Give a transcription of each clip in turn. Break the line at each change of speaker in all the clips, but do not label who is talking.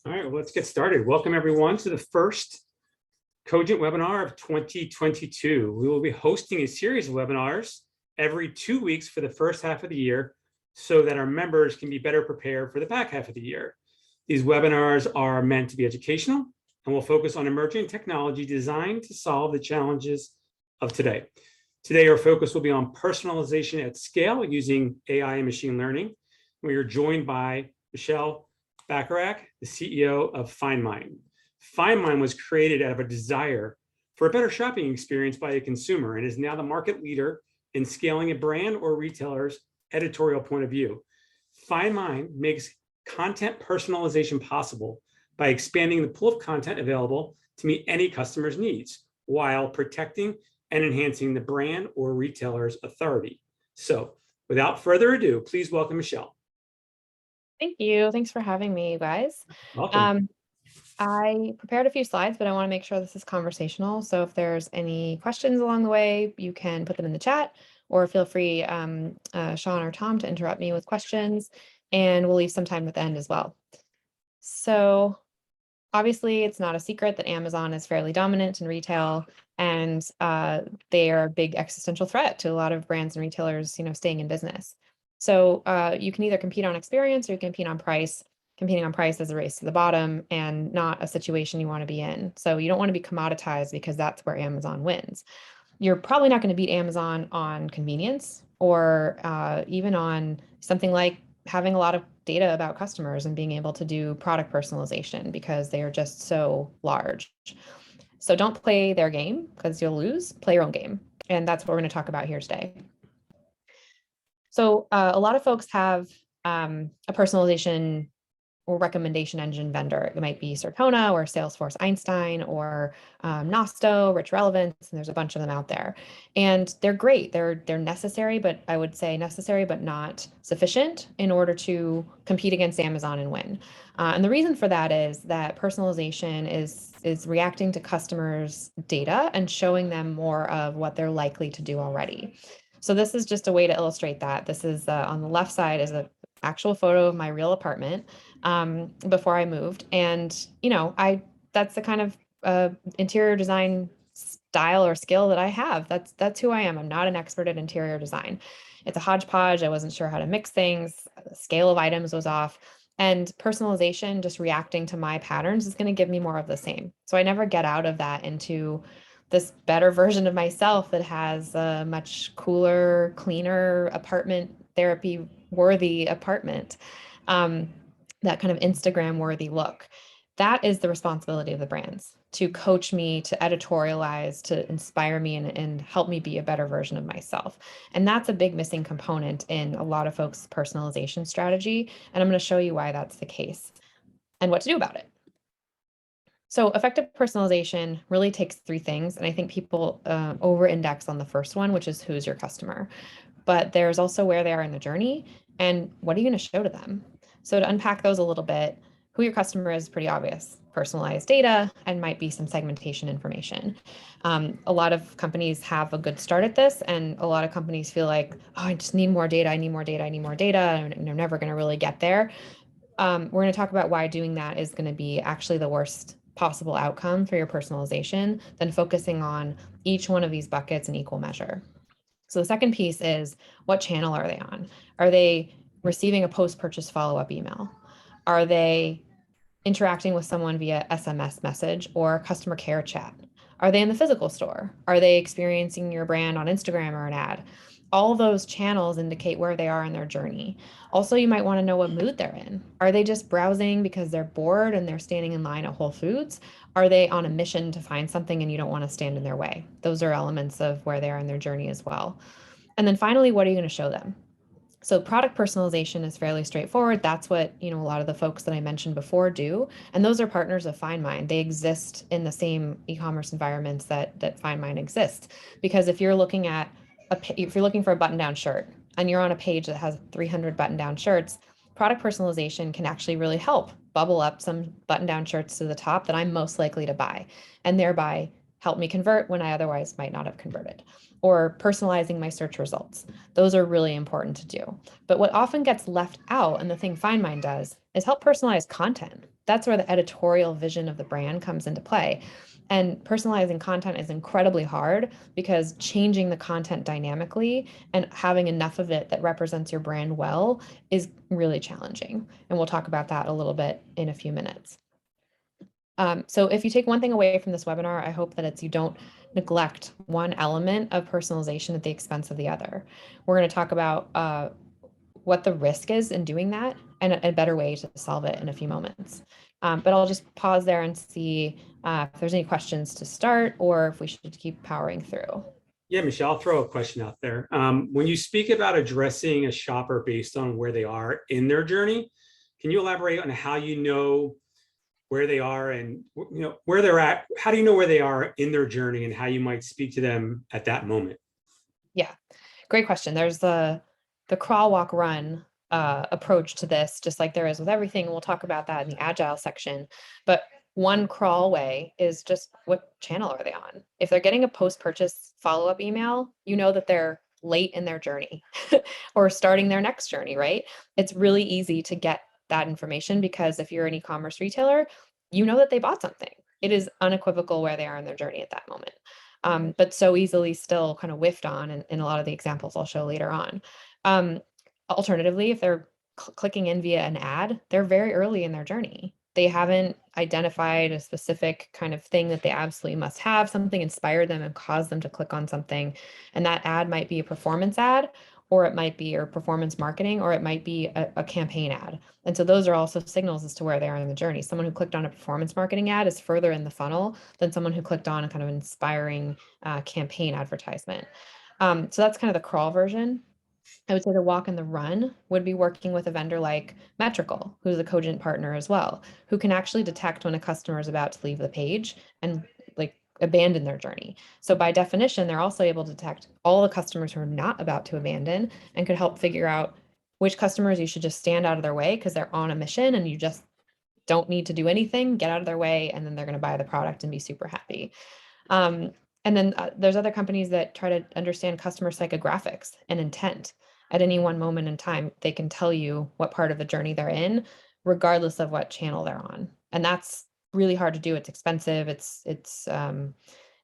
All right, well, let's get started. Welcome everyone to the first Cogent webinar of 2022. We will be hosting a series of webinars every 2 weeks for the first half of the year so that our members can be better prepared for the back half of the year. These webinars are meant to be educational and will focus on emerging technology designed to solve the challenges of today. Today, our focus will be on personalization at scale using AI and machine learning. We are joined by Michelle Bacharach, the CEO of FindMine. FindMine was created out of a desire for a better shopping experience by a consumer and is now the market leader in scaling a brand or retailer's editorial point of view. FindMine makes content personalization possible by expanding the pool of content available to meet any customer's needs while protecting and enhancing the brand or retailer's authority. So without further ado, please welcome Michelle.
Thank you. Thanks for having me, you guys.
Welcome.
I prepared a few slides, but I want to make sure this is conversational. So if there's any questions along the way, you can put them in the chat or feel free, Sean or Tom, to interrupt me with questions, and we'll leave some time at the end as well. So obviously, it's not a secret that Amazon is fairly dominant in retail, and they are a big existential threat to a lot of brands and retailers, staying in business. So you can either compete on experience or you can compete on price. Competing on price is a race to the bottom and not a situation you want to be in. So you don't want to be commoditized because that's where Amazon wins. You're probably not going to beat Amazon on convenience or even on something like having a lot of data about customers and being able to do product personalization because they are just so large. So don't play their game because you'll lose. Play your own game. And that's what we're going to talk about here today. So a lot of folks have a personalization or recommendation engine vendor. It might be Circona or Salesforce Einstein or Nosto, Rich Relevance, and there's a bunch of them out there. And they're great. They're necessary, but I would say necessary but not sufficient in order to compete against Amazon and win. And the reason for that is that personalization is reacting to customers' data and showing them more of what they're likely to do already. So this is just a way to illustrate that. This is on the left side is an actual photo of my real apartment before I moved. And, that's the kind of interior design style or skill that I have. That's who I am. I'm not an expert at interior design. It's a hodgepodge. I wasn't sure how to mix things. The scale of items was off. And personalization, just reacting to my patterns, is going to give me more of the same. So I never get out of that into this better version of myself that has a much cooler, cleaner apartment, therapy worthy apartment, that kind of Instagram worthy look. That is the responsibility of the brands, to coach me, to editorialize, to inspire me and help me be a better version of myself. And that's a big missing component in a lot of folks' personalization strategy. And I'm going to show you why that's the case and what to do about it. So effective personalization really takes three things. And I think people over-index on the first one, which is who's your customer. But there's also where they are in the journey and what are you going to show to them? So to unpack those a little bit, who your customer is pretty obvious. Personalized data and might be some segmentation information. A lot of companies have a good start at this, and a lot of companies feel like, oh, I just need more data, I need more data, I need more data, and they're never going to really get there. We're going to talk about why doing that is going to be actually the worst possible outcome for your personalization than focusing on each one of these buckets in equal measure. So the second piece is, what channel are they on? Are they receiving a post-purchase follow-up email? Are they interacting with someone via SMS message or customer care chat? Are they in the physical store? Are they experiencing your brand on Instagram or an ad? All those channels indicate where they are in their journey. Also, you might want to know what mood they're in. Are they just browsing because they're bored and they're standing in line at Whole Foods? Are they on a mission to find something and you don't want to stand in their way? Those are elements of where they are in their journey as well. And then finally, what are you going to show them? So product personalization is fairly straightforward. That's what, a lot of the folks that I mentioned before do. And those are partners of FindMine. They exist in the same e-commerce environments that FindMine exists. Because if you're looking for a button-down shirt and you're on a page that has 300 button-down shirts, product personalization can actually really help bubble up some button-down shirts to the top that I'm most likely to buy, and thereby help me convert when I otherwise might not have converted, or personalizing my search results. Those are really important to do. But what often gets left out, and the thing FindMine does, is help personalize content. That's where the editorial vision of the brand comes into play. And personalizing content is incredibly hard because changing the content dynamically and having enough of it that represents your brand well is really challenging. And we'll talk about that a little bit in a few minutes. So if you take one thing away from this webinar, I hope that it's you don't neglect one element of personalization at the expense of the other. We're going to talk about what the risk is in doing that and a better way to solve it in a few moments. But I'll just pause there and see if there's any questions to start or if we should keep powering through.
Yeah, Michelle, I'll throw a question out there. When you speak about addressing a shopper based on where they are in their journey, can you elaborate on how you know where they are and where they're at? How do you know where they are in their journey and how you might speak to them at that moment?
Yeah, great question. There's the crawl, walk, run approach to this, just like there is with everything. We'll talk about that in the Agile section. But one crawl way is just what channel are they on? If they're getting a post-purchase follow-up email, you know that they're late in their journey or starting their next journey, right? It's really easy to get that information because if you're an e-commerce retailer, you know that they bought something. It is unequivocal where they are in their journey at that moment. But so easily still kind of whiffed on in a lot of the examples I'll show later on. Alternatively, if they're clicking in via an ad, they're very early in their journey. They haven't identified a specific kind of thing that they absolutely must have, something inspired them and caused them to click on something. And that ad might be a performance ad, or it might be or performance marketing, or it might be a campaign ad. And so those are also signals as to where they are in the journey. Someone who clicked on a performance marketing ad is further in the funnel than someone who clicked on a kind of inspiring campaign advertisement. So that's kind of the crawl version. I would say the walk and the run would be working with a vendor like Metrical, who's a Cogent partner as well, who can actually detect when a customer is about to leave the page and like abandon their journey. So by definition, they're also able to detect all the customers who are not about to abandon and could help figure out which customers you should just stand out of their way because they're on a mission and you just don't need to do anything, get out of their way, and then they're going to buy the product and be super happy. And then there's other companies that try to understand customer psychographics and intent. At any one moment in time, they can tell you what part of the journey they're in, regardless of what channel they're on. And that's really hard to do. It's expensive. There's a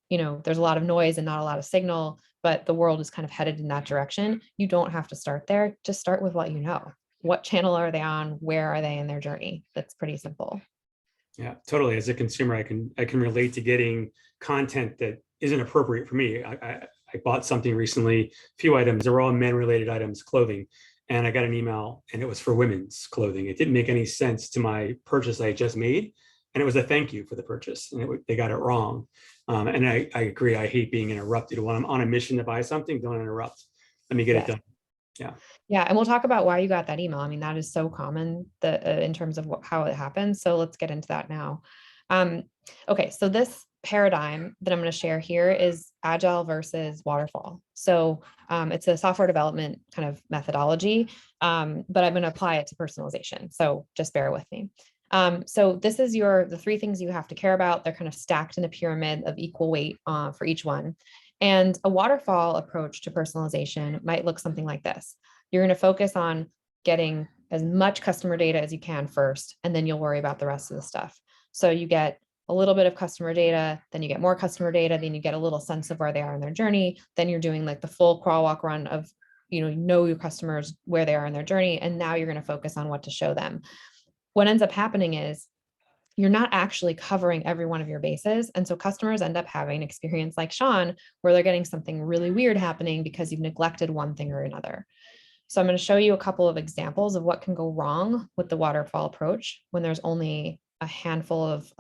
lot of noise and not a lot of signal, but the world is kind of headed in that direction. You don't have to start there. Just start with what you know. What channel are they on? Where are they in their journey? That's pretty simple.
Yeah, totally. As a consumer, I can relate to getting content that isn't appropriate for me. I bought something recently, a few items, they're all men-related items, clothing, and I got an email and it was for women's clothing. It didn't make any sense to my purchase I had just made, and it was a thank you for the purchase, and they got it wrong. And I agree. I hate being interrupted. When I'm on a mission to buy something, don't interrupt. Let me get it done. Yeah.
Yeah. And we'll talk about why you got that email. I mean, that is so common in terms of how it happens. So let's get into that now. Okay. So this paradigm that I'm going to share here is Agile versus Waterfall. So it's a software development kind of methodology, but I'm going to apply it to personalization. So just bear with me. So this is the three things you have to care about. They're kind of stacked in a pyramid of equal weight for each one. And a waterfall approach to personalization might look something like this. You're going to focus on getting as much customer data as you can first, and then you'll worry about the rest of the stuff. So you get a little bit of customer data, then you get more customer data, then you get a little sense of where they are in their journey. Then you're doing like the full crawl, walk, run of, know your customers, where they are in their journey. And now you're going to focus on what to show them. What ends up happening is you're not actually covering every one of your bases. And so customers end up having an experience like Sean, where they're getting something really weird happening because you've neglected one thing or another. So I'm going to show you a couple of examples of what can go wrong with the waterfall approach when there's only a handful of,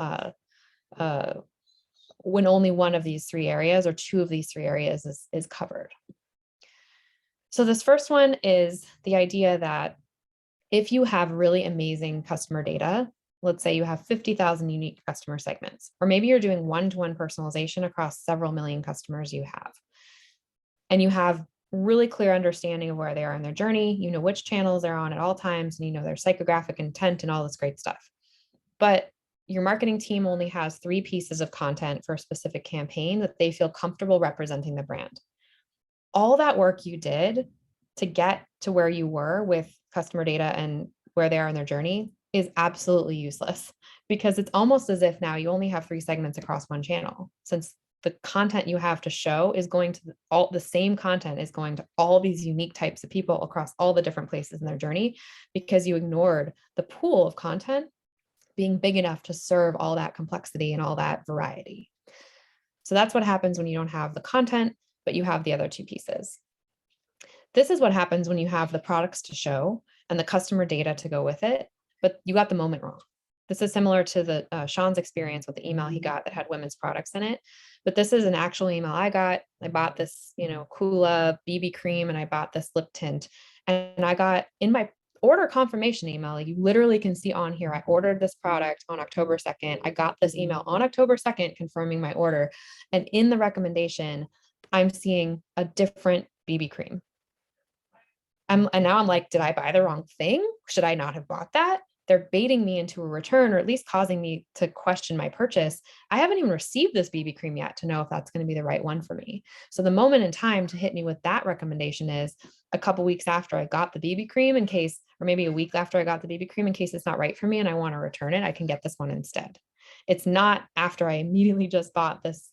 when only one of these three areas or two of these three areas is covered. So this first one is the idea that if you have really amazing customer data, let's say you have 50,000 unique customer segments, or maybe you're doing one-to-one personalization across several million customers you have, and you have really clear understanding of where they are in their journey, you know which channels they're on at all times, and you know their psychographic intent and all this great stuff. But your marketing team only has 3 pieces of content for a specific campaign that they feel comfortable representing the brand. All that work you did to get to where you were with customer data and where they are in their journey is absolutely useless, because it's almost as if now you only have 3 segments across one channel, since the content you have to show is going to all the same content is going to all these unique types of people across all the different places in their journey, because you ignored the pool of content being big enough to serve all that complexity and all that variety. So that's what happens when you don't have the content, but you have the other 2 pieces. This is what happens when you have the products to show and the customer data to go with it, but you got the moment wrong. This is similar to the Sean's experience with the email he got that had women's products in it. But this is an actual email I got. I bought this, Kula BB cream, and I bought this lip tint. And I got in my order confirmation email, you literally can see on here, I ordered this product on October 2nd. I got this email on October 2nd confirming my order. And in the recommendation, I'm seeing a different BB cream. And now I'm like, did I buy the wrong thing? Should I not have bought that? They're baiting me into a return, or at least causing me to question my purchase. I haven't even received this BB cream yet to know if that's going to be the right one for me. So the moment in time to hit me with that recommendation is a couple weeks after I got the BB cream, in case, or maybe a week after I got the BB cream, in case it's not right for me and I want to return it, I can get this one instead. It's not after I immediately just bought this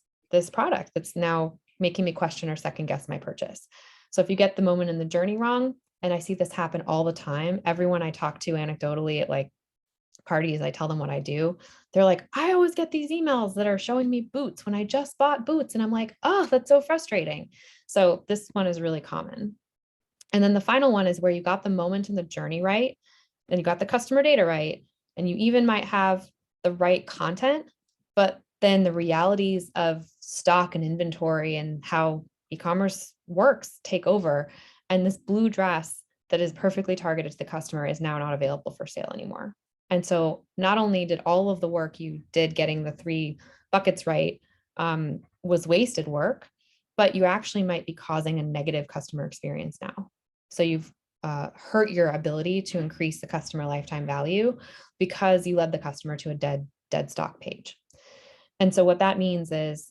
product that's now making me question or second guess my purchase. So if you get the moment in the journey wrong, and I see this happen all the time, everyone I talk to anecdotally at like parties, I tell them what I do. They're like, I always get these emails that are showing me boots when I just bought boots. And I'm like, oh, that's so frustrating. So this one is really common. And then the final one is where you got the moment in the journey right, and you got the customer data right, and you even might have the right content, but then the realities of stock and inventory and how e-commerce works take over. And this blue dress that is perfectly targeted to the customer is now not available for sale anymore. And so not only did all of the work you did getting the 3 buckets right was wasted work, but you actually might be causing a negative customer experience now. So you've hurt your ability to increase the customer lifetime value because you led the customer to a dead stock page. And so what that means is,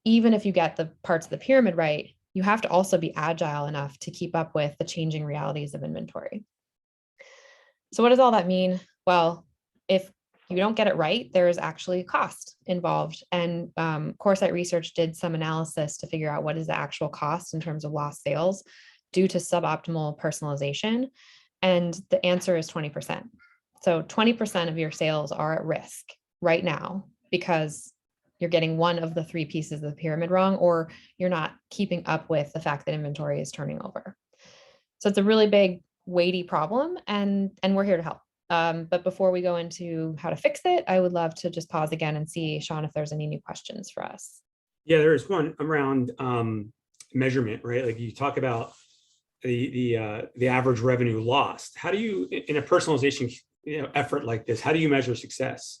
even if you get the parts of the pyramid right, you have to also be agile enough to keep up with the changing realities of inventory. So what does all that mean? Well, if you don't get it right, there is actually cost involved. And Coresight Research did some analysis to figure out what is the actual cost in terms of lost sales due to suboptimal personalization. And the answer is 20%. So 20% of your sales are at risk right now because you're getting one of the 3 pieces of the pyramid wrong, or you're not keeping up with the fact that inventory is turning over. So it's a really big, weighty problem, and we're here to help. But before we go into how to fix it, I would love to just pause again and see, Sean, if there's any new questions for us.
Yeah, there is one around measurement, right? Like you talk about the average revenue lost. How do you, in a personalization effort like this, how do you measure success?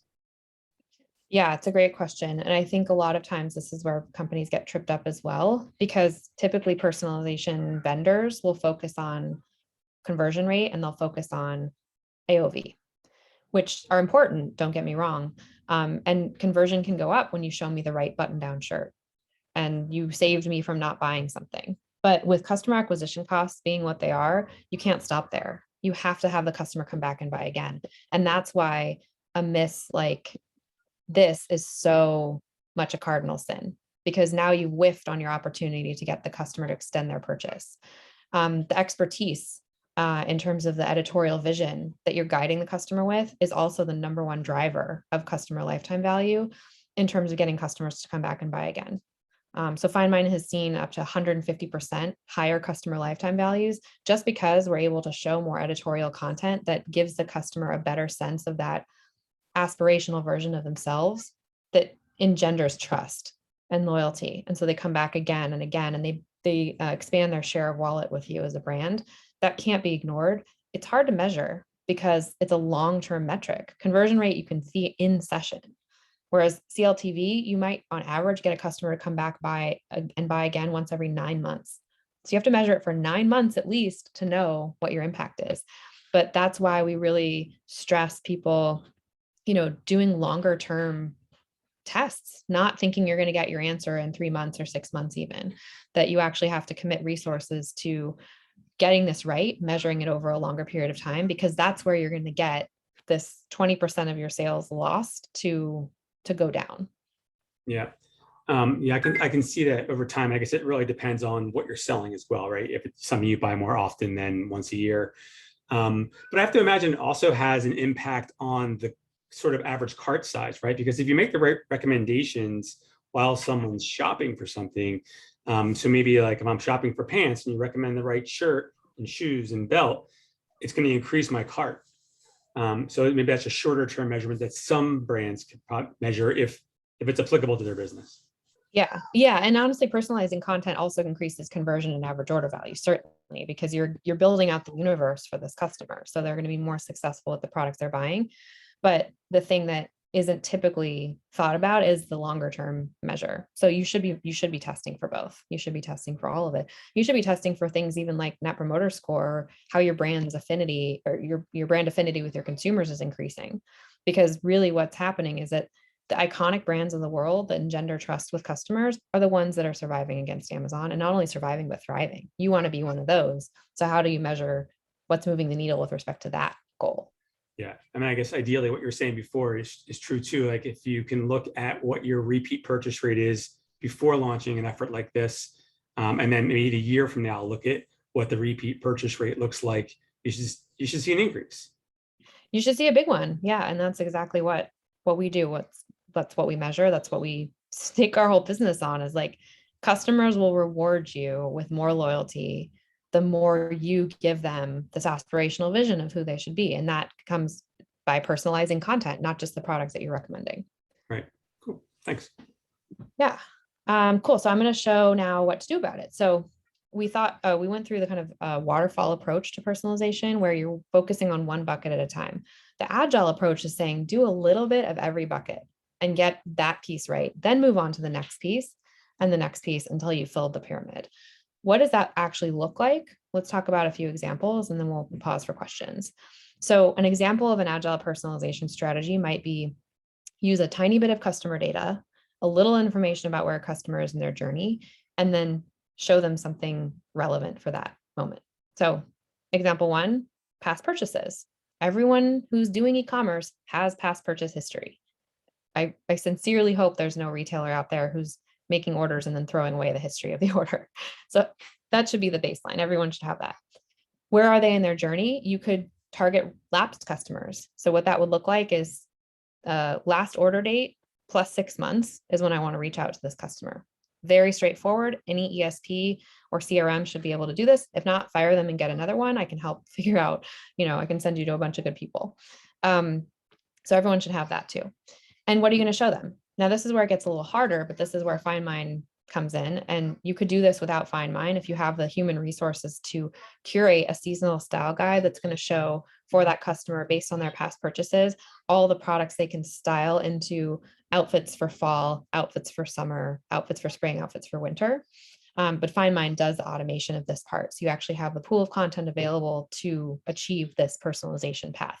Yeah, it's a great question. And I think a lot of times this is where companies get tripped up as well, because typically personalization vendors will focus on conversion rate and they'll focus on AOV, which are important, don't get me wrong. And conversion can go up when you show me the right button down shirt and you saved me from not buying something. But with customer acquisition costs being what they are, you can't stop there. You have to have the customer come back and buy again. And that's why a miss like this is so much a cardinal sin, because now you've whiffed on your opportunity to get the customer to extend their purchase. The expertise in terms of the editorial vision that you're guiding the customer with is also the #1 driver of customer lifetime value in terms of getting customers to come back and buy again. So Find Mine has seen up to 150% higher customer lifetime values just because we're able to show more editorial content that gives the customer a better sense of that aspirational version of themselves that engenders trust and loyalty. And so they come back again and again, and they expand their share of wallet with you as a brand. That can't be ignored. It's hard to measure because it's a long-term metric. Conversion rate you can see in session. Whereas CLTV, you might on average get a customer to come back and buy again once every 9 months. So you have to measure it for 9 months at least to know what your impact is. But that's why we really stress people doing longer term tests, not thinking you're going to get your answer in 3 months or 6 months, even that you actually have to commit resources to getting this right, measuring it over a longer period of time, because that's where you're going to get this 20% of your sales lost to go down.
Yeah. Yeah, I can see that over time. I guess it really depends on what you're selling as well, right? If it's something you buy more often than once a year. But I have to imagine it also has an impact on the sort of average cart size, right? Because if you make the right recommendations while someone's shopping for something, so maybe like if I'm shopping for pants and you recommend the right shirt and shoes and belt, it's going to increase my cart. So maybe that's a shorter term measurement that some brands can measure if it's applicable to their business.
Yeah. Yeah. And honestly, personalizing content also increases conversion and average order value, certainly, because you're building out the universe for this customer. So they're going to be more successful with the products they're buying. But the thing that isn't typically thought about is the longer term measure. So you should be testing for both. You should be testing for all of it. You should be testing for things even like Net Promoter Score, how your brand's affinity or your brand affinity with your consumers is increasing. Because really what's happening is that the iconic brands of the world that engender trust with customers are the ones that are surviving against Amazon, and not only surviving, but thriving. You want to be one of those. So how do you measure what's moving the needle with respect to that goal?
Yeah. I mean, I guess ideally what you were saying before is true too. Like if you can look at what your repeat purchase rate is before launching an effort like this, and then maybe a year from now, look at what the repeat purchase rate looks like, you should see an increase.
You should see a big one. Yeah. And that's exactly what we do. That's what we measure. That's what we stake our whole business on, is like customers will reward you with more loyalty the more you give them this aspirational vision of who they should be. And that comes by personalizing content, not just the products that you're recommending.
Right. Cool. Thanks.
Yeah. Cool. So I'm going to show now what to do about it. So we went through the kind of waterfall approach to personalization where you're focusing on one bucket at a time. The agile approach is saying do a little bit of every bucket and get that piece right, then move on to the next piece and the next piece until you filled the pyramid. What does that actually look like? Let's talk about a few examples and then we'll pause for questions. So an example of an agile personalization strategy might be use a tiny bit of customer data, a little information about where a customer is in their journey, and then show them something relevant for that moment. So example one, past purchases. Everyone who's doing e-commerce has past purchase history. I sincerely hope there's no retailer out there who's making orders and then throwing away the history of the order. So that should be the baseline. Everyone should have that. Where are they in their journey? You could target lapsed customers. So what that would look like is last order date plus 6 months is when I want to reach out to this customer. Very straightforward. Any ESP or CRM should be able to do this. If not, fire them and get another one. I can help figure out, I can send you to a bunch of good people. So everyone should have that too. And what are you going to show them? Now, this is where it gets a little harder, but this is where FindMine comes in. And you could do this without FindMine if you have the human resources to curate a seasonal style guide that's going to show for that customer based on their past purchases, all the products they can style into outfits for fall, outfits for summer, outfits for spring, outfits for winter. But FindMine does the automation of this part. So you actually have the pool of content available to achieve this personalization path.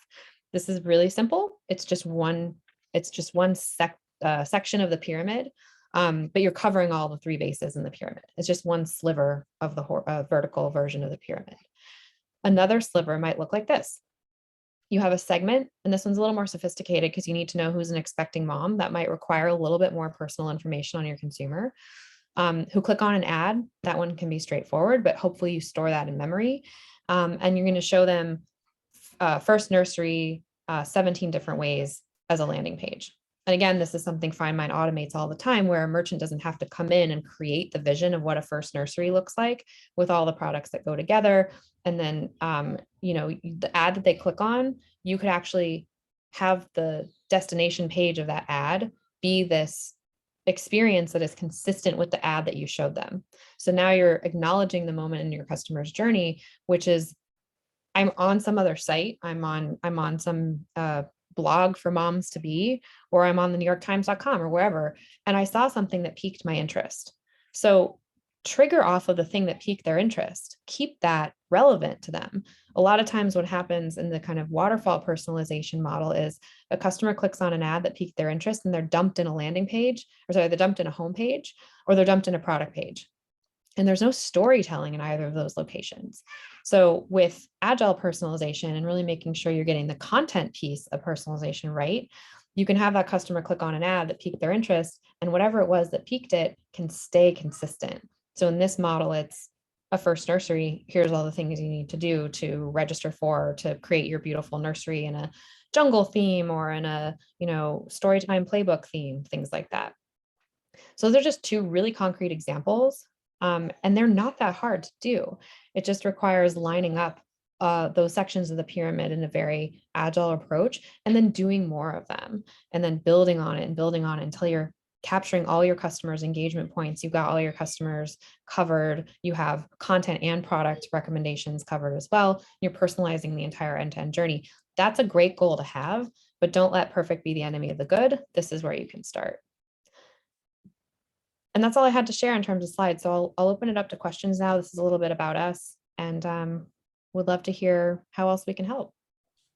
This is really simple. It's just one section of the pyramid, but you're covering all the 3 bases in the pyramid. It's just one sliver of the vertical version of the pyramid. Another sliver might look like this. You have a segment, and this one's a little more sophisticated because you need to know who's an expecting mom. That might require a little bit more personal information on your consumer. Who click on an ad. That one can be straightforward, but hopefully you store that in memory. And you're going to show them first nursery 17 different ways as a landing page. And again, this is something FindMine automates all the time, where a merchant doesn't have to come in and create the vision of what a first nursery looks like with all the products that go together. And then, the ad that they click on, you could actually have the destination page of that ad be this experience that is consistent with the ad that you showed them. So now you're acknowledging the moment in your customer's journey, which is, I'm on some other site. I'm on some blog for moms to be, or I'm on the NewYorkTimes.com or wherever, and I saw something that piqued my interest. So trigger off of the thing that piqued their interest, keep that relevant to them. A lot of times what happens in the kind of waterfall personalization model is a customer clicks on an ad that piqued their interest and they're dumped in a landing page, or sorry, they're dumped in a home page, or they're dumped in a product page. And there's no storytelling in either of those locations. So with agile personalization and really making sure you're getting the content piece of personalization right, you can have that customer click on an ad that piqued their interest, and whatever it was that piqued it can stay consistent. So in this model, it's a first nursery. Here's all the things you need to do to register for, to create your beautiful nursery in a jungle theme or in a, storytime playbook theme, things like that. So those are just two really concrete examples. And they're not that hard to do. It just requires lining up those sections of the pyramid in a very agile approach, and then doing more of them, and then building on it and building on it until you're capturing all your customers' engagement points. You've got all your customers covered. You have content and product recommendations covered as well. You're personalizing the entire end-to-end journey. That's a great goal to have, but don't let perfect be the enemy of the good. This is where you can start. And that's all I had to share in terms of slides. So I'll open it up to questions now. This is a little bit about us, and would love to hear how else we can help.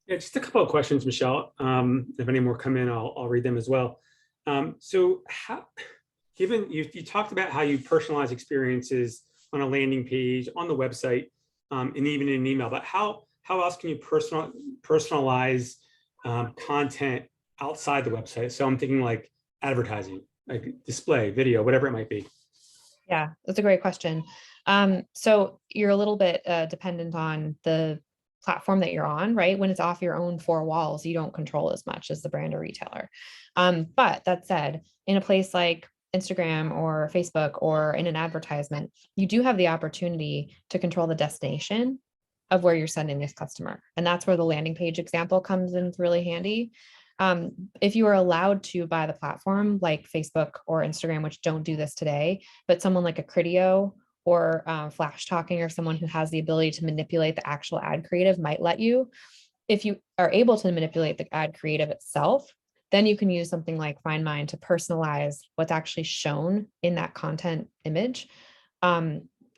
Yeah, just a couple of questions, Michelle. If any more come in, I'll read them as well. So given you talked about how you personalize experiences on a landing page, on the website, and even in an email, but how else can you personalize content outside the website? So I'm thinking like advertising, like display, video, whatever it might be.
Yeah, that's a great question. So you're a little bit dependent on the platform that you're on, right? When it's off your own four walls, you don't control as much as the brand or retailer. But that said, in a place like Instagram or Facebook or in an advertisement, you do have the opportunity to control the destination of where you're sending this customer. And that's where the landing page example comes in really handy. If you are allowed to buy the platform like Facebook or Instagram, which don't do this today, but someone like a Criteo or Flash Talking or someone who has the ability to manipulate the actual ad creative might let you. If you are able to manipulate the ad creative itself, then you can use something like Find Mine to personalize what's actually shown in that content image.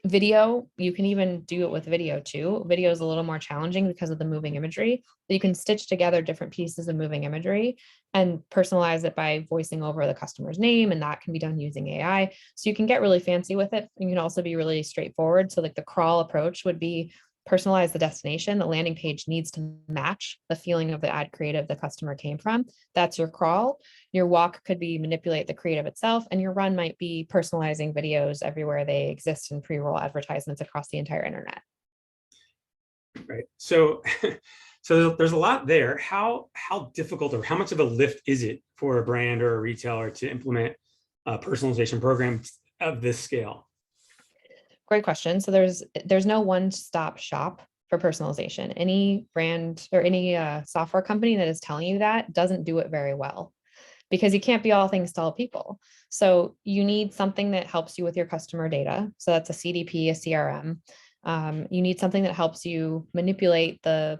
Video, you can even do it with video too. Video is a little more challenging because of the moving imagery, but you can stitch together different pieces of moving imagery and personalize it by voicing over the customer's name, and that can be done using AI. So you can get really fancy with it. You can also be really straightforward. So like the crawl approach would be personalize the destination. The landing page needs to match the feeling of the ad creative the customer came from. That's your crawl. Your walk could be manipulate the creative itself, and your run might be personalizing videos everywhere they exist in pre-roll advertisements across the entire internet.
Right. So, so there's a lot there. How difficult or how much of a lift is it for a brand or a retailer to implement a personalization program of this scale?
Great question. So there's no one-stop shop for personalization. Any brand or any software company that is telling you that doesn't do it very well, because you can't be all things to all people. So you need something that helps you with your customer data. So that's a CDP, a CRM. You need something that helps you manipulate the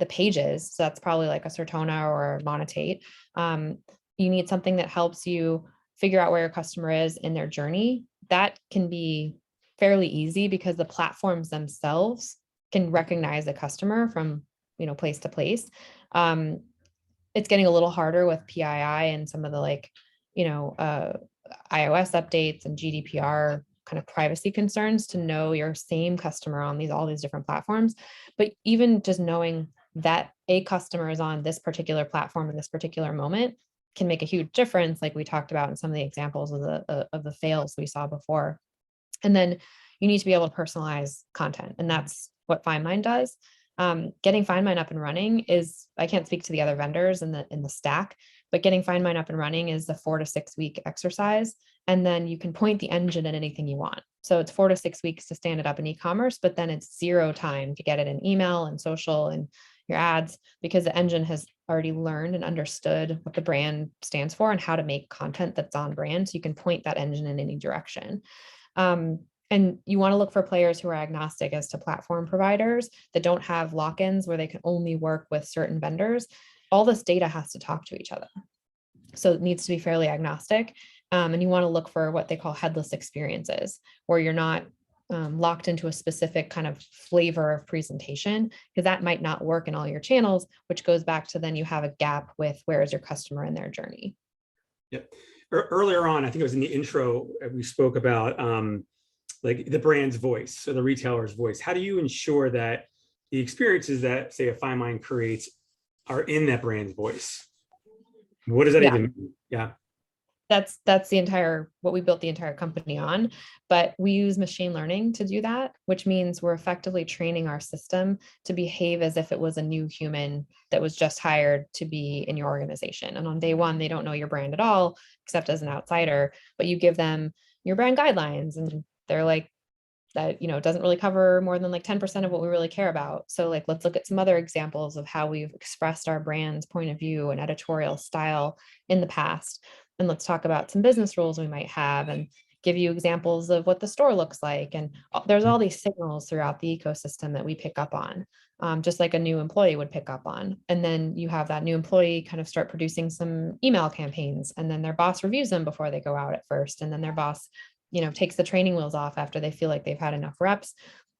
pages. So that's probably like a Certona or Monetate. You need something that helps you figure out where your customer is in their journey. That can be fairly easy because the platforms themselves can recognize a customer from, place to place. It's getting a little harder with PII and some of the iOS updates and GDPR kind of privacy concerns to know your same customer on all these different platforms. But even just knowing that a customer is on this particular platform in this particular moment can make a huge difference, like we talked about in some of the examples of the fails we saw before. And then you need to be able to personalize content. And that's what Find Mine does. Getting Find Mine up and running is, I can't speak to the other vendors in the stack, but getting Find Mine up and running is a 4 to 6 week exercise. And then you can point the engine at anything you want. So it's 4 to 6 weeks to stand it up in e-commerce, but then it's 0 time to get it in email and social and your ads, because the engine has already learned and understood what the brand stands for and how to make content that's on brand. So you can point that engine in any direction. And you want to look for players who are agnostic as to platform providers that don't have lock-ins where they can only work with certain vendors. All this data has to talk to each other. So it needs to be fairly agnostic. And you want to look for what they call headless experiences, where you're not locked into a specific kind of flavor of presentation, because that might not work in all your channels, which goes back to then you have a gap with where is your customer in their journey.
Yep. Earlier on, I think it was in the intro, we spoke about like the brand's voice or the retailer's voice. How do you ensure that the experiences that, say, a FindMine creates are in that brand's voice? What does that
Yeah.
even mean? Yeah.
That's the entire, what we built the entire company on, but we use machine learning to do that, which means we're effectively training our system to behave as if it was a new human that was just hired to be in your organization. And on day one, they don't know your brand at all, except as an outsider, but you give them your brand guidelines and they're like, that, doesn't really cover more than like 10% of what we really care about. So like, let's look at some other examples of how we've expressed our brand's point of view and editorial style in the past. And let's talk about some business rules we might have and give you examples of what the store looks like. And there's all these signals throughout the ecosystem that we pick up on, just like a new employee would pick up on. And then you have that new employee kind of start producing some email campaigns, and then their boss reviews them before they go out at first. And then their boss takes the training wheels off after they feel like they've had enough reps.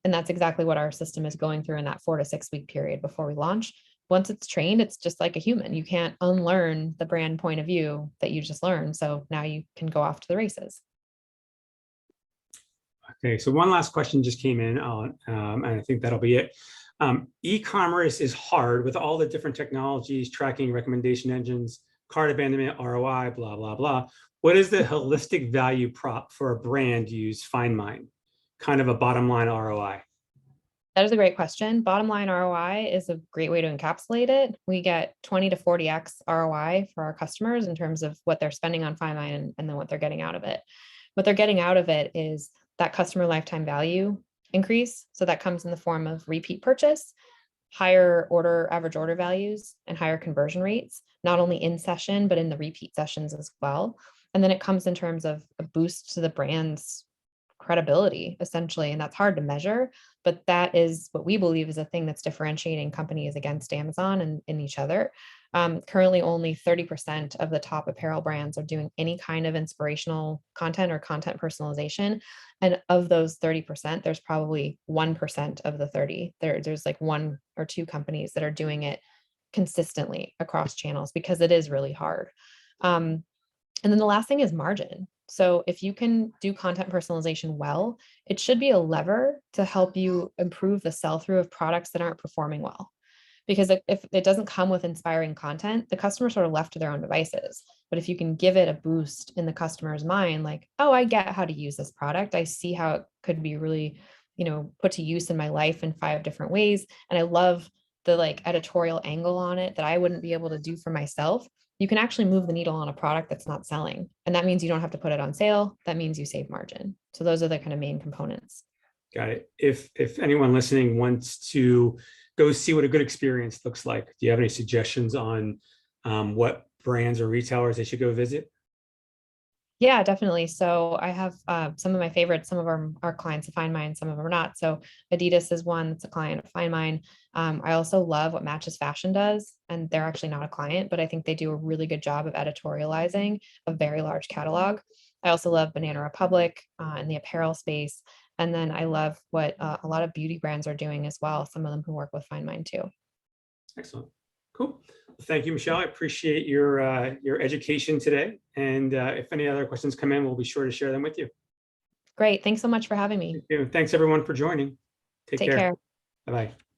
And that's exactly what our system is going through in that 4 to 6 week period before we launch. Once it's trained, it's just like a human. You can't unlearn the brand point of view that you just learned. So now you can go off to the races.
Okay, so one last question just came in, and I think that'll be it. E-commerce is hard with all the different technologies, tracking, recommendation engines, cart abandonment, ROI, blah, blah, blah. What is the holistic value prop for a brand to use FindMine? Kind of a bottom line ROI.
That is a great question. Bottom line ROI is a great way to encapsulate it. We get 20 to 40x ROI for our customers in terms of what they're spending on FindMine and then what they're getting out of it. What they're getting out of it is that customer lifetime value increase. So that comes in the form of repeat purchase, higher average order values, and higher conversion rates, not only in session, but in the repeat sessions as well. And then it comes in terms of a boost to the brand's credibility, essentially. And that's hard to measure, but that is what we believe is a thing that's differentiating companies against Amazon and in each other. Currently, only 30% of the top apparel brands are doing any kind of inspirational content or content personalization. And of those 30%, there's probably 1% of the 30. There's like 1 or 2 companies that are doing it consistently across channels because it is really hard. And then the last thing is margin. So if you can do content personalization well, it should be a lever to help you improve the sell-through of products that aren't performing well. Because if it doesn't come with inspiring content, the customer's sort of left to their own devices. But if you can give it a boost in the customer's mind, like, oh, I get how to use this product. I see how it could be really, put to use in my life in 5 different ways. And I love the like editorial angle on it that I wouldn't be able to do for myself. You can actually move the needle on a product that's not selling. And that means you don't have to put it on sale. That means you save margin. So those are the kind of main components.
Got it. If anyone listening wants to go see what a good experience looks like, do you have any suggestions on what brands or retailers they should go visit?
Yeah, definitely. So I have some of my favorites. Some of our clients of FindMine, some of them are not. So Adidas is one that's a client of FindMine. I also love what Matches Fashion does, and they're actually not a client, but I think they do a really good job of editorializing a very large catalog. I also love Banana Republic in the apparel space. And then I love what a lot of beauty brands are doing as well. Some of them who work with FindMine too.
Excellent. Cool. Well, thank you, Michelle. I appreciate your education today. And if any other questions come in, we'll be sure to share them with you.
Great. Thanks so much for having me.
Thank you. Thanks everyone for joining. Take care.
Take care.
Bye-bye.